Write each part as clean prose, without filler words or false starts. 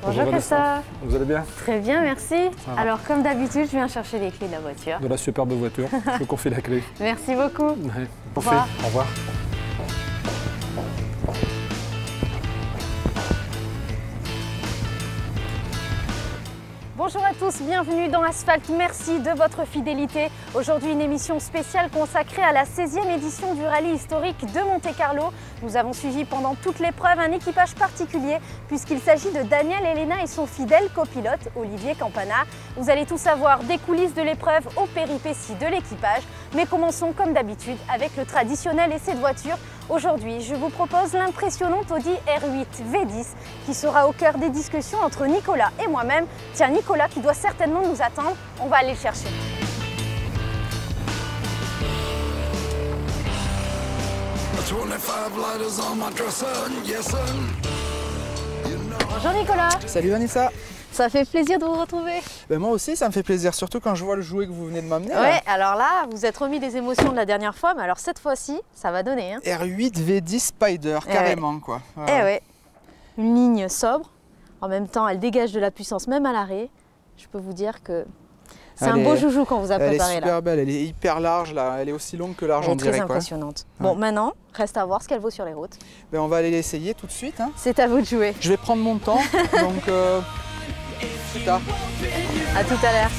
Bonjour Christophe. Vous allez bien? Très bien, merci. Alors comme d'habitude, je viens chercher les clés de la voiture. De la superbe voiture. Je vous confie la clé. Merci beaucoup. Ouais. Au revoir. Au revoir. Bonjour à tous, bienvenue dans Asphalte, merci de votre fidélité. Aujourd'hui une émission spéciale consacrée à la 16e édition du rallye historique de Monte-Carlo. Nous avons suivi pendant toute l'épreuve un équipage particulier puisqu'il s'agit de Daniel Elena et son fidèle copilote Olivier Campana. Vous allez tout savoir des coulisses de l'épreuve aux péripéties de l'équipage. Mais commençons comme d'habitude avec le traditionnel essai de voiture. Aujourd'hui, je vous propose l'impressionnante Audi R8 V10 qui sera au cœur des discussions entre Nicolas et moi-même. Tiens, Nicolas qui doit certainement nous attendre, on va aller le chercher. Bonjour Nicolas. Salut Vanessa. Ça fait plaisir de vous retrouver. Ben moi aussi, ça me fait plaisir, surtout quand je vois le jouet que vous venez de m'amener. Ouais, alors là, vous êtes remis des émotions de la dernière fois, mais alors cette fois-ci, ça va donner. Hein. R8 V10 Spider, carrément quoi. Eh ouais. Une ligne sobre, en même temps, elle dégage de la puissance même à l'arrêt. Je peux vous dire que c'est un beau joujou qu'on vous a préparé là. Elle est super belle, elle est hyper large là, elle est aussi longue que large en direct. Elle est très impressionnante. Ouais. Bon, maintenant, reste à voir ce qu'elle vaut sur les routes. Ben, on va aller l'essayer tout de suite. Hein. C'est à vous de jouer. Je vais prendre mon temps, donc plus tard. À tout à l'heure.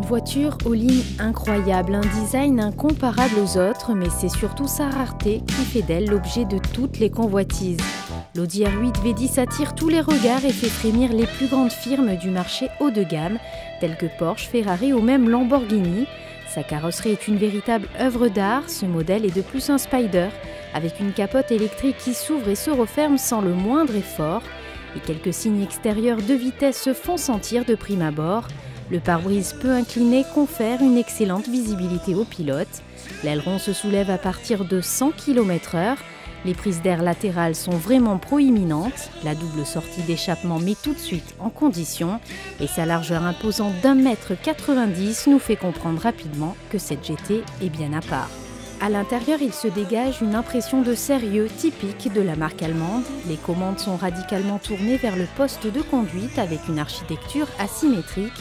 Voiture aux lignes incroyables, un design incomparable aux autres, mais c'est surtout sa rareté qui fait d'elle l'objet de toutes les convoitises. L'Audi R8 V10 attire tous les regards et fait frémir les plus grandes firmes du marché haut de gamme, telles que Porsche, Ferrari ou même Lamborghini. Sa carrosserie est une véritable œuvre d'art, ce modèle est de plus un Spider, avec une capote électrique qui s'ouvre et se referme sans le moindre effort, et quelques signes extérieurs de vitesse se font sentir de prime abord. Le pare-brise peu incliné confère une excellente visibilité au pilote. L'aileron se soulève à partir de 100 km/h. Les prises d'air latérales sont vraiment proéminentes. La double sortie d'échappement met tout de suite en condition. Et sa largeur imposante d'1,90 m nous fait comprendre rapidement que cette GT est bien à part. À l'intérieur, il se dégage une impression de sérieux typique de la marque allemande. Les commandes sont radicalement tournées vers le poste de conduite avec une architecture asymétrique.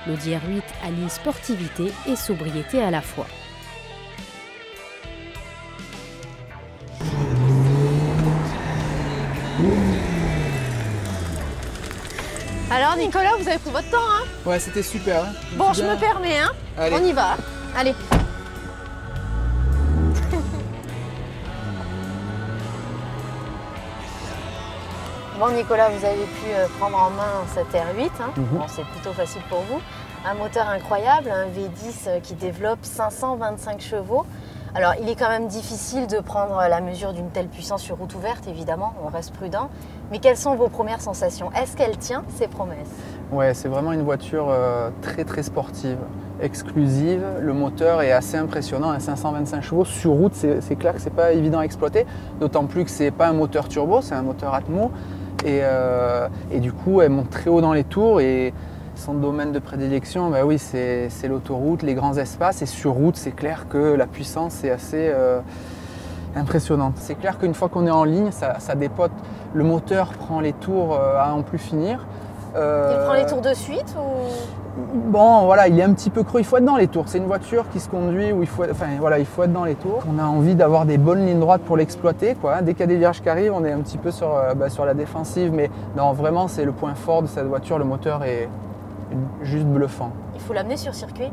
L'Audi R8 allie sportivité et sobriété à la fois. Alors Nicolas, vous avez pris votre temps, hein? Ouais, c'était super. Hein. Bon, je me permets, hein? Allez. On y va. Allez. Bon Nicolas, vous avez pu prendre en main cette R8, hein. Bon, c'est plutôt facile pour vous. Un moteur incroyable, un V10 qui développe 525 chevaux. Alors il est quand même difficile de prendre la mesure d'une telle puissance sur route ouverte, évidemment, on reste prudent. Mais quelles sont vos premières sensations? Est-ce qu'elle tient ses promesses? Ouais, c'est vraiment une voiture très sportive, exclusive. Le moteur est assez impressionnant, à 525 chevaux. Sur route, c'est clair que c'est pas évident à exploiter, d'autant plus que c'est pas un moteur turbo, c'est un moteur Atmo. Et du coup, elle monte très haut dans les tours et son domaine de prédilection, bah oui, c'est l'autoroute, les grands espaces. Et sur route, c'est clair que la puissance est assez impressionnante. C'est clair qu'une fois qu'on est en ligne, ça dépote. Le moteur prend les tours à en plus finir. Il prend les tours de suite ou... Bon, voilà, il est un petit peu creux, il faut être dans les tours. C'est une voiture qui se conduit où il faut être dans les tours. On a envie d'avoir des bonnes lignes droites pour l'exploiter, quoi. Dès qu'il y a des virages qui arrivent, on est un petit peu sur la défensive. Mais non, vraiment, c'est le point fort de cette voiture. Le moteur est juste bluffant. Il faut l'amener sur circuit.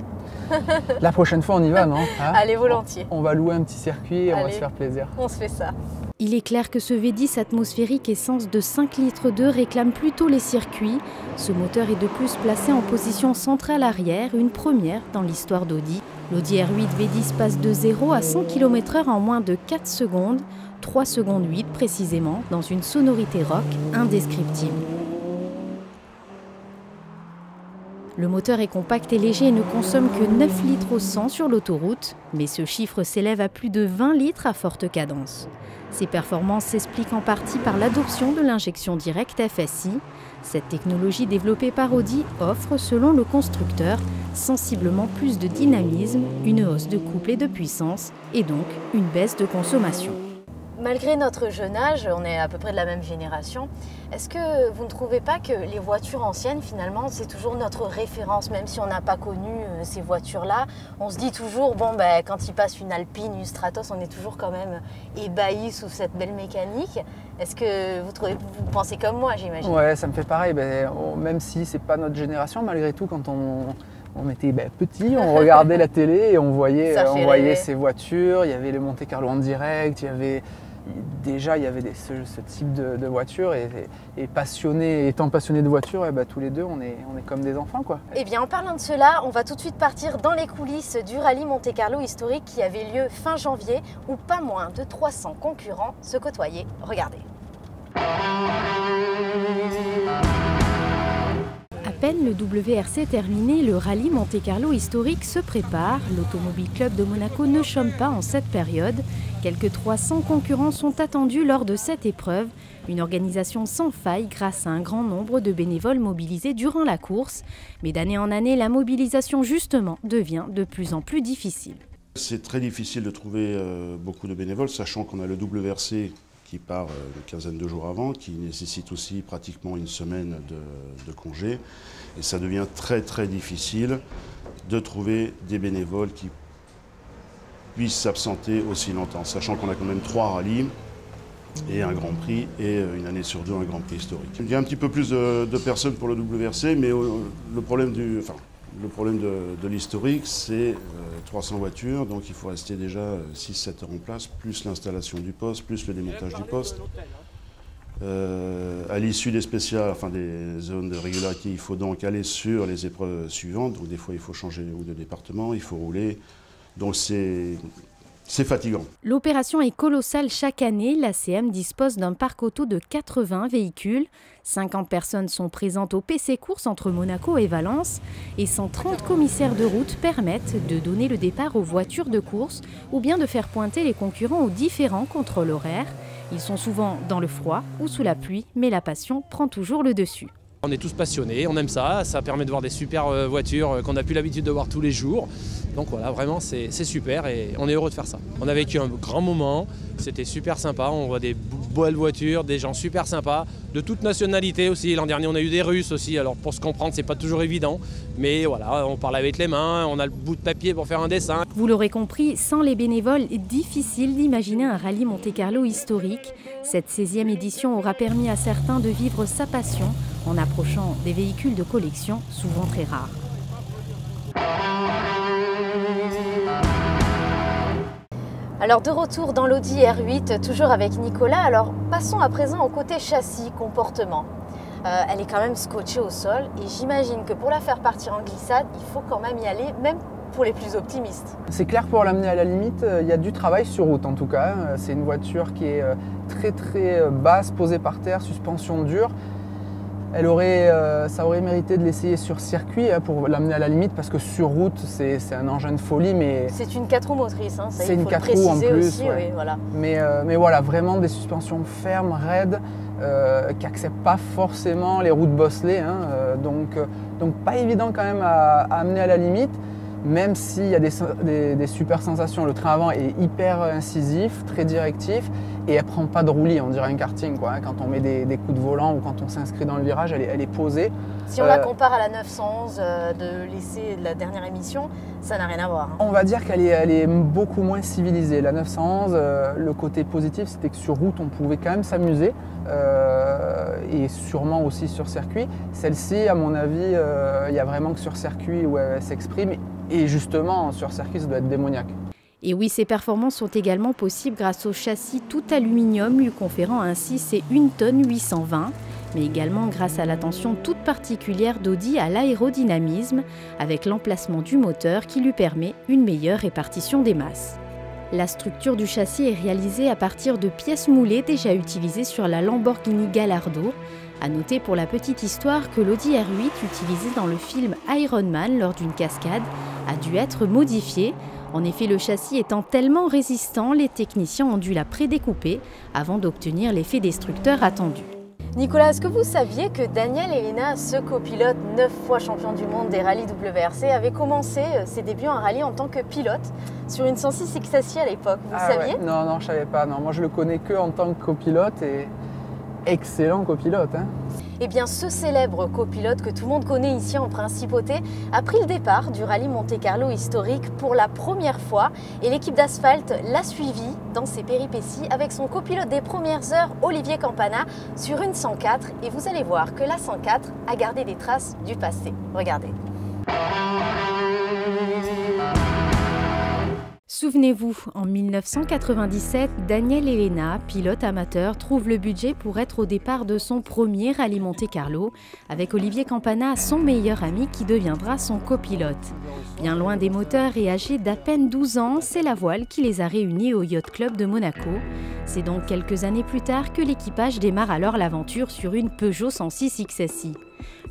La prochaine fois, on y va, non? Hein? Allez, volontiers. On va louer un petit circuit et on va se faire plaisir. On se fait ça. Il est clair que ce V10 atmosphérique essence de 5 litres d'eau réclame plutôt les circuits. Ce moteur est de plus placé en position centrale arrière, une première dans l'histoire d'Audi. L'Audi R8 V10 passe de 0 à 100 km/h en moins de 4 secondes, 3 secondes 8 précisément, dans une sonorité rock indescriptible. Le moteur est compact et léger et ne consomme que 9 litres au 100 sur l'autoroute, mais ce chiffre s'élève à plus de 20 litres à forte cadence. Ces performances s'expliquent en partie par l'adoption de l'injection directe FSI. Cette technologie développée par Audi offre, selon le constructeur, sensiblement plus de dynamisme, une hausse de couple et de puissance, et donc une baisse de consommation. Malgré notre jeune âge, on est à peu près de la même génération, est-ce que vous ne trouvez pas que les voitures anciennes, finalement, c'est toujours notre référence, même si on n'a pas connu ces voitures-là? On se dit toujours, bon, ben, quand il passe une Alpine, une Stratos, on est toujours quand même ébahi sous cette belle mécanique. Est-ce que vous pensez comme moi, j'imagine? Ouais, ça me fait pareil. Même si c'est pas notre génération, malgré tout, quand on était petit, on regardait la télé et on voyait ces voitures. Il y avait le Monte Carlo en direct, il y avait ce type de voiture et passionné, étant passionné de voiture, tous les deux on est comme des enfants, quoi. Eh bien en parlant de cela, on va tout de suite partir dans les coulisses du rallye Monte Carlo historique qui avait lieu fin janvier où pas moins de 300 concurrents se côtoyaient. Regardez. À peine le WRC terminé, le rallye Monte Carlo historique se prépare. L'Automobile Club de Monaco ne chôme pas en cette période. Quelques 300 concurrents sont attendus lors de cette épreuve. Une organisation sans faille grâce à un grand nombre de bénévoles mobilisés durant la course. Mais d'année en année, la mobilisation justement devient de plus en plus difficile. C'est très difficile de trouver beaucoup de bénévoles, sachant qu'on a le WRC qui part une quinzaine de jours avant, qui nécessite aussi pratiquement une semaine de congé. Et ça devient très difficile de trouver des bénévoles qui puissent s'absenter aussi longtemps, sachant qu'on a quand même 3 rallyes et un Grand Prix, et une année sur 2 un Grand Prix historique. Il y a un petit peu plus de personnes pour le WRC, mais le problème de l'historique, c'est 300 voitures, donc il faut rester déjà 6-7 heures en place, plus l'installation du poste, plus le démontage du poste. À l'issue des spéciales, des zones de régularité, il faut donc aller sur les épreuves suivantes. Donc des fois, il faut changer de département, il faut rouler. Donc c'est fatigant. L'opération est colossale chaque année. L'ACM dispose d'un parc auto de 80 véhicules. 50 personnes sont présentes au PC Course entre Monaco et Valence. Et 130 commissaires de route permettent de donner le départ aux voitures de course ou bien de faire pointer les concurrents aux différents contrôles horaires. Ils sont souvent dans le froid ou sous la pluie, mais la passion prend toujours le dessus. On est tous passionnés, on aime ça permet de voir des super voitures qu'on n'a plus l'habitude de voir tous les jours. Donc voilà, vraiment c'est super et on est heureux de faire ça. On a vécu un grand moment, c'était super sympa, on voit des belles voitures, des gens super sympas, de toute nationalité aussi. L'an dernier on a eu des Russes aussi, alors pour se comprendre c'est pas toujours évident, mais voilà, on parle avec les mains, on a le bout de papier pour faire un dessin. Vous l'aurez compris, sans les bénévoles, difficile d'imaginer un rallye Monte-Carlo historique. Cette 16e édition aura permis à certains de vivre sa passion en approchant des véhicules de collection souvent très rares. Alors de retour dans l'Audi R8, toujours avec Nicolas. Alors passons à présent au côté châssis, comportement. Elle est quand même scotchée au sol et j'imagine que pour la faire partir en glissade, il faut quand même y aller, même pour les plus optimistes. C'est clair, pour l'amener à la limite, il y a du travail sur route en tout cas. C'est une voiture qui est très basse, posée par terre, suspension dure. Ça aurait mérité de l'essayer sur circuit pour l'amener à la limite, parce que sur route c'est un engin de folie. Mais c'est une 4 roues motrice, hein, c'est une 4 roues en plus. Aussi, ouais. Oui, voilà. Mais voilà, vraiment des suspensions fermes, raides, qui n'acceptent pas forcément les roues de bosselet. Donc pas évident quand même à amener à la limite, même s'il y a des super sensations. Le train avant est hyper incisif, très directif, et elle ne prend pas de roulis, on dirait un karting, quoi. Quand on met des coups de volant ou quand on s'inscrit dans le virage, elle est posée. Si on la compare à la 911 de l'essai de la dernière émission, ça n'a rien à voir. On va dire qu'elle est beaucoup moins civilisée. La 911, le côté positif, c'était que sur route, on pouvait quand même s'amuser, et sûrement aussi sur circuit. Celle-ci, à mon avis, il n'y a vraiment que sur circuit où elle s'exprime, et justement, sur circuit, ça doit être démoniaque. Et oui, ces performances sont également possibles grâce au châssis tout aluminium, lui conférant ainsi ses 1 tonne 820, mais également grâce à l'attention toute particulière d'Audi à l'aérodynamisme, avec l'emplacement du moteur qui lui permet une meilleure répartition des masses. La structure du châssis est réalisée à partir de pièces moulées déjà utilisées sur la Lamborghini Gallardo. À noter pour la petite histoire que l'Audi R8 utilisé dans le film Iron Man lors d'une cascade a dû être modifié. En effet, le châssis étant tellement résistant, les techniciens ont dû la prédécouper avant d'obtenir l'effet destructeur attendu. Nicolas, est-ce que vous saviez que Daniel Elena, ce copilote 9 fois champion du monde des rallyes WRC, avait commencé ses débuts en rallye en tant que pilote sur une 106 XSI à l'époque? Vous saviez? Ouais. Non, je ne savais pas. Non, moi, je le connais que en tant que copilote, et excellent copilote. Eh bien, ce célèbre copilote que tout le monde connaît ici en Principauté a pris le départ du rallye Monte-Carlo historique pour la première fois, et l'équipe d'Asphalt l'a suivi dans ses péripéties avec son copilote des premières heures, Olivier Campana, sur une 104, et vous allez voir que la 104 a gardé des traces du passé. Regardez. Souvenez-vous, en 1997, Daniel Elena, pilote amateur, trouve le budget pour être au départ de son premier rallye Monte-Carlo, avec Olivier Campana, son meilleur ami qui deviendra son copilote. Bien loin des moteurs et âgé d'à peine 12 ans, c'est la voile qui les a réunis au Yacht Club de Monaco. C'est donc quelques années plus tard que l'équipage démarre alors l'aventure sur une Peugeot 106 XSI.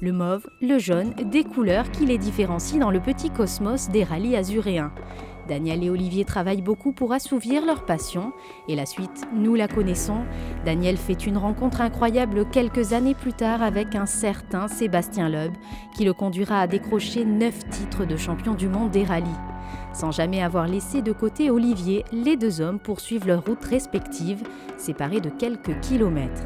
Le mauve, le jaune, des couleurs qui les différencient dans le petit cosmos des rallyes azuréens. Daniel et Olivier travaillent beaucoup pour assouvir leur passion, et la suite, nous la connaissons. Daniel fait une rencontre incroyable quelques années plus tard avec un certain Sébastien Loeb, qui le conduira à décrocher 9 titres de champion du monde des rallyes. Sans jamais avoir laissé de côté Olivier, les deux hommes poursuivent leurs routes respectives, séparées de quelques kilomètres.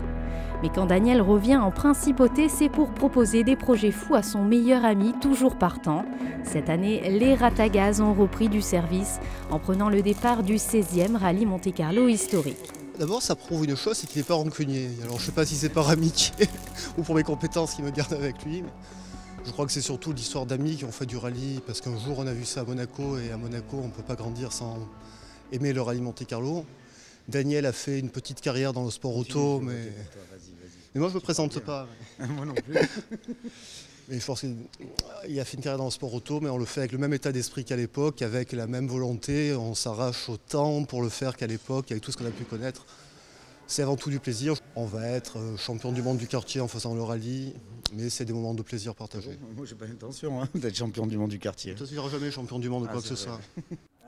Mais quand Daniel revient en Principauté, c'est pour proposer des projets fous à son meilleur ami, toujours partant. Cette année, les Ratagaz ont repris du service en prenant le départ du 16e rallye Monte-Carlo historique. D'abord, ça prouve une chose, c'est qu'il n'est pas rancunier. Alors, je ne sais pas si c'est par amitié ou pour mes compétences qu'il me garde avec lui. Mais je crois que c'est surtout l'histoire d'amis qui ont fait du rallye, parce qu'un jour, on a vu ça à Monaco, et à Monaco, on ne peut pas grandir sans aimer le rallye Monte-Carlo. Daniel a fait une petite carrière dans le sport auto, mais moi je ne me présente pas. Moi non plus. Mais je pense qu'il a fait une carrière dans le sport auto, mais on le fait avec le même état d'esprit qu'à l'époque, avec la même volonté. On s'arrache autant pour le faire qu'à l'époque, avec tout ce qu'on a pu connaître. C'est avant tout du plaisir. On va être champion du monde du quartier en faisant le rallye, mais c'est des moments de plaisir partagés. Moi, j'ai pas l'intention d'être champion du monde du quartier. Tu ne seras jamais champion du monde ou quoi que ce soit.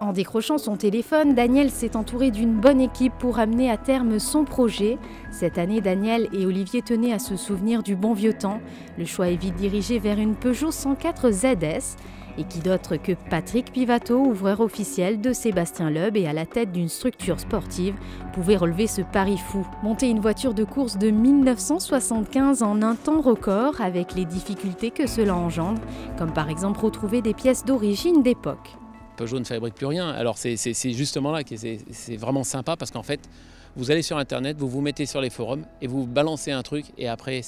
En décrochant son téléphone, Daniel s'est entouré d'une bonne équipe pour amener à terme son projet. Cette année, Daniel et Olivier tenaient à se souvenir du bon vieux temps. Le choix est vite dirigé vers une Peugeot 104 ZS. Et qui d'autre que Patrick Pivato, ouvreur officiel de Sébastien Loeb et à la tête d'une structure sportive, pouvait relever ce pari fou. Monter une voiture de course de 1975 en un temps record avec les difficultés que cela engendre, comme par exemple retrouver des pièces d'origine d'époque. Peugeot ne fabrique plus rien, alors c'est justement là que c'est vraiment sympa parce qu'en fait, vous allez sur internet, vous vous mettez sur les forums et vous balancez un truc et après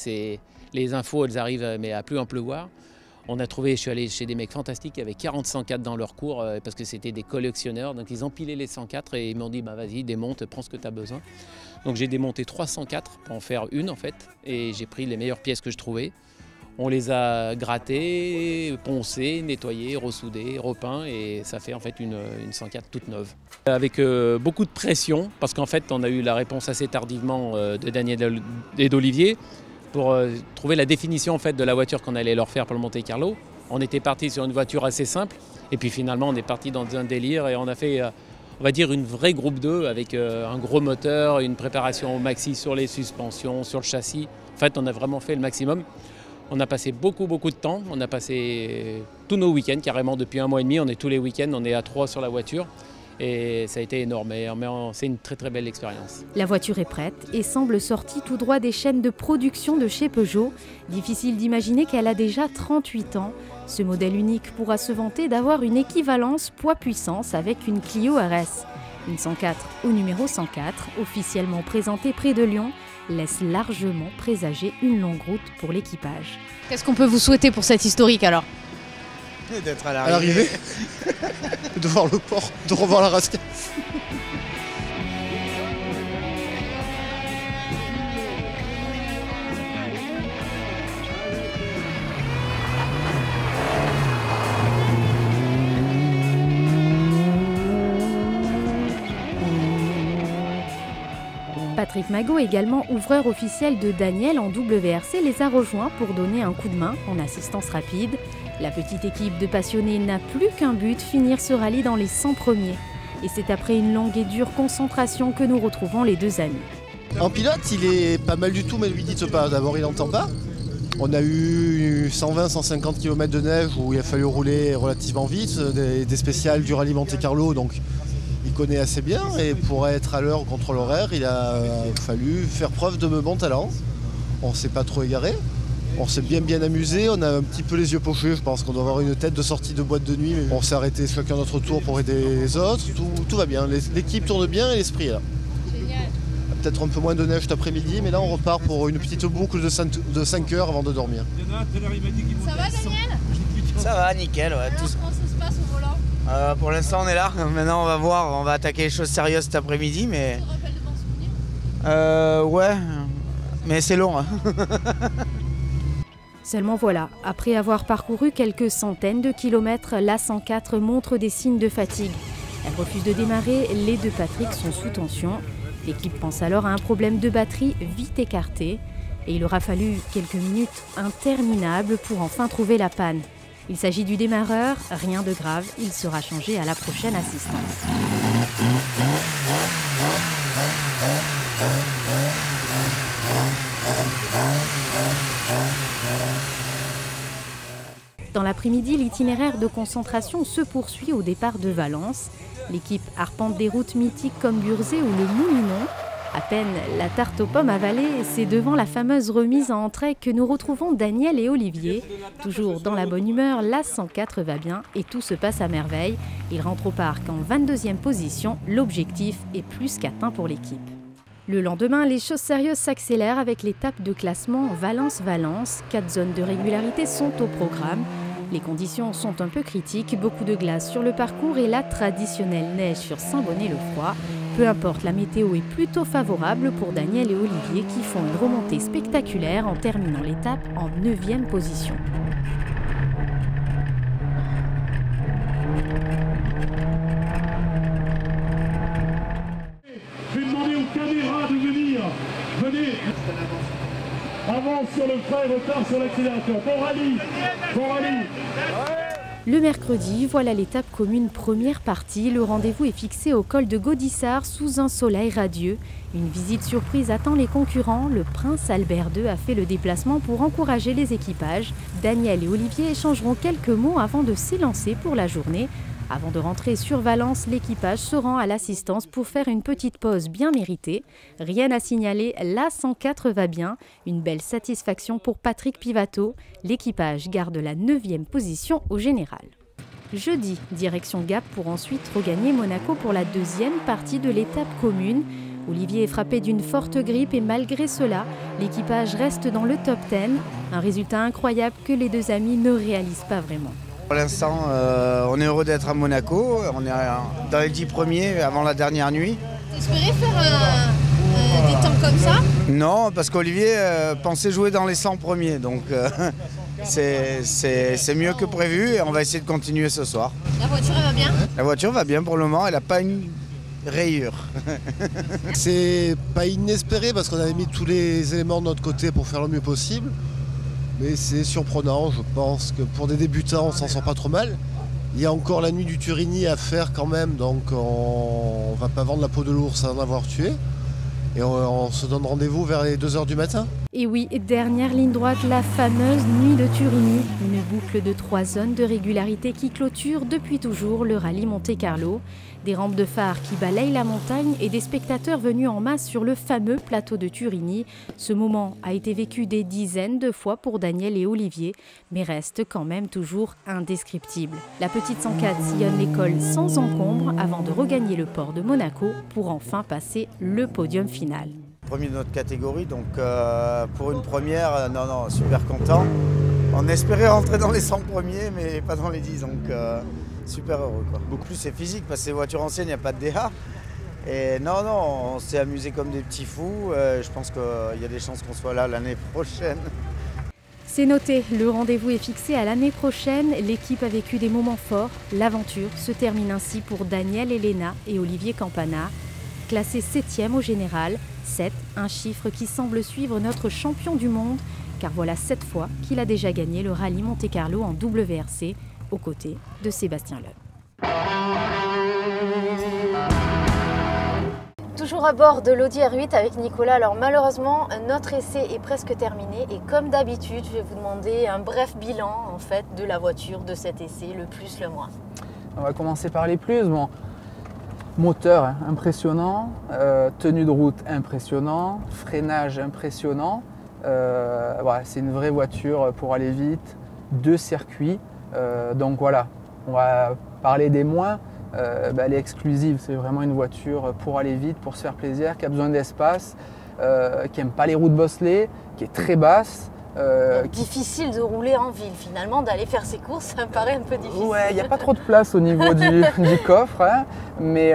les infos elles arrivent mais à plus en pleuvoir. Je suis allé chez des mecs fantastiques qui avaient 40 104 dans leur cours parce que c'était des collectionneurs. Donc ils empilaient les 104 et ils m'ont dit bah, vas-y démonte, prends ce que tu as besoin. Donc j'ai démonté 304 pour en faire une en fait et j'ai pris les meilleures pièces que je trouvais. On les a grattées, poncées, nettoyées, ressoudées, repeints et ça fait en fait une 104 toute neuve. Avec beaucoup de pression parce qu'en fait on a eu la réponse assez tardivement de Daniel et d'Olivier. Pour trouver la définition en fait, de la voiture qu'on allait leur faire pour le Monte Carlo. On était parti sur une voiture assez simple et puis finalement on est parti dans un délire et on a fait on va dire une vraie groupe 2 avec un gros moteur, une préparation au maxi sur les suspensions, sur le châssis. En fait on a vraiment fait le maximum. On a passé beaucoup de temps, on a passé tous nos week-ends carrément depuis 1 mois et demi, on est tous les week-ends, on est à 3 sur la voiture. Et ça a été énorme, c'est une très belle expérience. La voiture est prête et semble sortie tout droit des chaînes de production de chez Peugeot. Difficile d'imaginer qu'elle a déjà 38 ans. Ce modèle unique pourra se vanter d'avoir une équivalence poids-puissance avec une Clio RS. Une 104 au numéro 104, officiellement présentée près de Lyon, laisse largement présager une longue route pour l'équipage. Qu'est-ce qu'on peut vous souhaiter pour cette historique alors ? D'être à l'arrivée, de voir le port, de revoir la Rascaille. Patrick Magot, également ouvreur officiel de Daniel en WRC, les a rejoints pour donner un coup de main en assistance rapide. La petite équipe de passionnés n'a plus qu'un but, finir ce rallye dans les 100 premiers. Et c'est après une longue et dure concentration que nous retrouvons les deux amis. En pilote, il est pas mal du tout, mais lui dites pas. D'abord, il n'entend pas. On a eu 120-150 km de neige où il a fallu rouler relativement vite, des spéciales du rallye Monte Carlo, donc il connaît assez bien. Et pour être à l'heure au contrôle horaire, il a fallu faire preuve de bon talent. On ne s'est pas trop égaré. On s'est bien amusé, on a un petit peu les yeux pochés, je pense qu'on doit avoir une tête de sortie de boîte de nuit. Mais on s'est arrêté chacun notre tour pour aider les autres, tout va bien, l'équipe tourne bien et l'esprit est là. Génial. Peut-être un peu moins de neige cet après-midi, mais là on repart pour une petite boucle de 5 heures avant de dormir. Ça va Daniel ? Ça va, nickel. Ouais, Comment ça se passe au volant ? Pour l'instant on est là, maintenant on va voir, on va attaquer les choses sérieuses cet après-midi. Mais... Tu te rappelles de bons souvenirs ? Ouais, mais c'est long. Hein. Seulement voilà, après avoir parcouru quelques centaines de kilomètres, la 104 montre des signes de fatigue. Elle refuse de démarrer, les deux Patrick sont sous tension. L'équipe pense alors à un problème de batterie vite écarté. Et il aura fallu quelques minutes interminables pour enfin trouver la panne. Il s'agit du démarreur, rien de grave, il sera changé à la prochaine assistance. Dans l'après-midi, l'itinéraire de concentration se poursuit au départ de Valence. L'équipe arpente des routes mythiques comme Burzet ou le Moulinon. À peine la tarte aux pommes avalée, c'est devant la fameuse remise en entrée que nous retrouvons Daniel et Olivier. Toujours dans la bonne humeur, la 104 va bien et tout se passe à merveille. Ils rentrent au parc en 22e position. L'objectif est plus qu'atteint pour l'équipe. Le lendemain, les choses sérieuses s'accélèrent avec l'étape de classement Valence-Valence. 4 zones de régularité sont au programme. Les conditions sont un peu critiques, beaucoup de glace sur le parcours et la traditionnelle neige sur Saint-Bonnet-le-Froid. Peu importe, la météo est plutôt favorable pour Daniel et Olivier qui font une remontée spectaculaire en terminant l'étape en 9e position. Je vais demander aux caméras de venir. Venez. Avance sur le frein, retard sur l'accélérateur. Bon rallye. Bon rallye. Le mercredi, voilà l'étape commune première partie. Le rendez-vous est fixé au col de Gaudissart sous un soleil radieux. Une visite surprise attend les concurrents. Le prince Albert II a fait le déplacement pour encourager les équipages. Daniel et Olivier échangeront quelques mots avant de s'élancer pour la journée. Avant de rentrer sur Valence, l'équipage se rend à l'assistance pour faire une petite pause bien méritée. Rien à signaler, la 104 va bien. Une belle satisfaction pour Patrick Pivato. L'équipage garde la 9e position au général. Jeudi, direction Gap pour ensuite regagner Monaco pour la 2e partie de l'étape commune. Olivier est frappé d'une forte grippe et malgré cela, l'équipage reste dans le top 10. Un résultat incroyable que les deux amis ne réalisent pas vraiment. Pour l'instant, on est heureux d'être à Monaco. On est dans les 10 premiers avant la dernière nuit. T'espérais faire des temps comme ça? Non, parce qu'Olivier pensait jouer dans les 100 premiers. Donc c'est mieux que prévu et on va essayer de continuer ce soir. La voiture, elle va bien? La voiture va bien pour le moment. Elle n'a pas une rayure. C'est pas inespéré parce qu'on avait mis tous les éléments de notre côté pour faire le mieux possible. Mais c'est surprenant, je pense que pour des débutants, on s'en sort pas trop mal. Il y a encore la nuit du Turini à faire quand même, donc on va pas vendre la peau de l'ours sans en avoir tué. Et on se donne rendez-vous vers les 2 h du matin. Et oui, dernière ligne droite, la fameuse nuit de Turini. Une boucle de 3 zones de régularité qui clôture depuis toujours le rallye Monte-Carlo. Des rampes de phare qui balayent la montagne et des spectateurs venus en masse sur le fameux plateau de Turini. Ce moment a été vécu des dizaines de fois pour Daniel et Olivier, mais reste quand même toujours indescriptible. La petite 104 sillonne l'école sans encombre avant de regagner le port de Monaco pour enfin passer le podium final. Premier de notre catégorie, donc pour une première, non, super content. On espérait rentrer dans les 100 premiers, mais pas dans les 10, donc super heureux, quoi. Beaucoup plus c'est physique, parce que ces voitures anciennes, il n'y a pas de DA. Et non, on s'est amusé comme des petits fous. Je pense qu'il y a des chances qu'on soit là l'année prochaine. C'est noté, le rendez-vous est fixé à l'année prochaine. L'équipe a vécu des moments forts. L'aventure se termine ainsi pour Daniel Elena et Olivier Campana. Classé 7e au général, 7, un chiffre qui semble suivre notre champion du monde, car voilà 7 fois qu'il a déjà gagné le rallye Monte-Carlo en WRC, aux côtés de Sébastien Loeb. Toujours à bord de l'Audi R8 avec Nicolas. Alors malheureusement, notre essai est presque terminé et comme d'habitude, je vais vous demander un bref bilan en fait de la voiture, de cet essai, le plus, le moins. On va commencer par les plus. Bon, moteur impressionnant, tenue de route impressionnant, freinage impressionnant. Voilà, c'est une vraie voiture pour aller vite, 2 circuits. Donc voilà, on va parler des moins. Elle est exclusive, c'est vraiment une voiture pour aller vite, pour se faire plaisir, qui a besoin d'espace, qui n'aime pas les routes bosselées, qui est très basse. Difficile de rouler en ville finalement, d'aller faire ses courses, ça me paraît un peu difficile. Ouais, il n'y a pas trop de place au niveau du coffre, hein, mais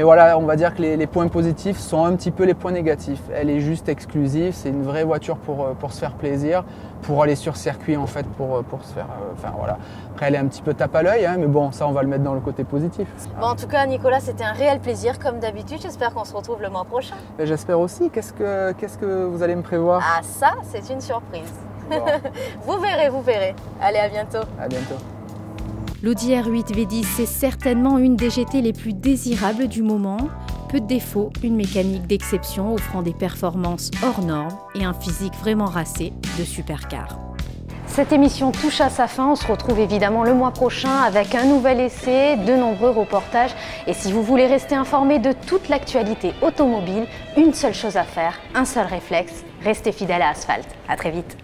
voilà, on va dire que les points positifs sont un petit peu les points négatifs. Elle est juste exclusive, c'est une vraie voiture pour se faire plaisir, pour aller sur circuit en fait, pour se faire, enfin voilà. Après elle est un petit peu tape à l'œil, hein, mais bon, ça on va le mettre dans le côté positif. Bon, en tout cas Nicolas, c'était un réel plaisir comme d'habitude, j'espère qu'on se retrouve le mois prochain. J'espère aussi, qu'est-ce que vous allez me prévoir? Ah ça, c'est une surprise. Bon. Vous verrez. Allez, à bientôt. À bientôt. L'Audi R8 V10, c'est certainement une des GT les plus désirables du moment. Peu de défauts, une mécanique d'exception offrant des performances hors normes et un physique vraiment racé de supercar. Cette émission touche à sa fin, on se retrouve évidemment le mois prochain avec un nouvel essai, de nombreux reportages. Et si vous voulez rester informé de toute l'actualité automobile, une seule chose à faire, un seul réflexe, restez fidèle à Asphalt. À très vite.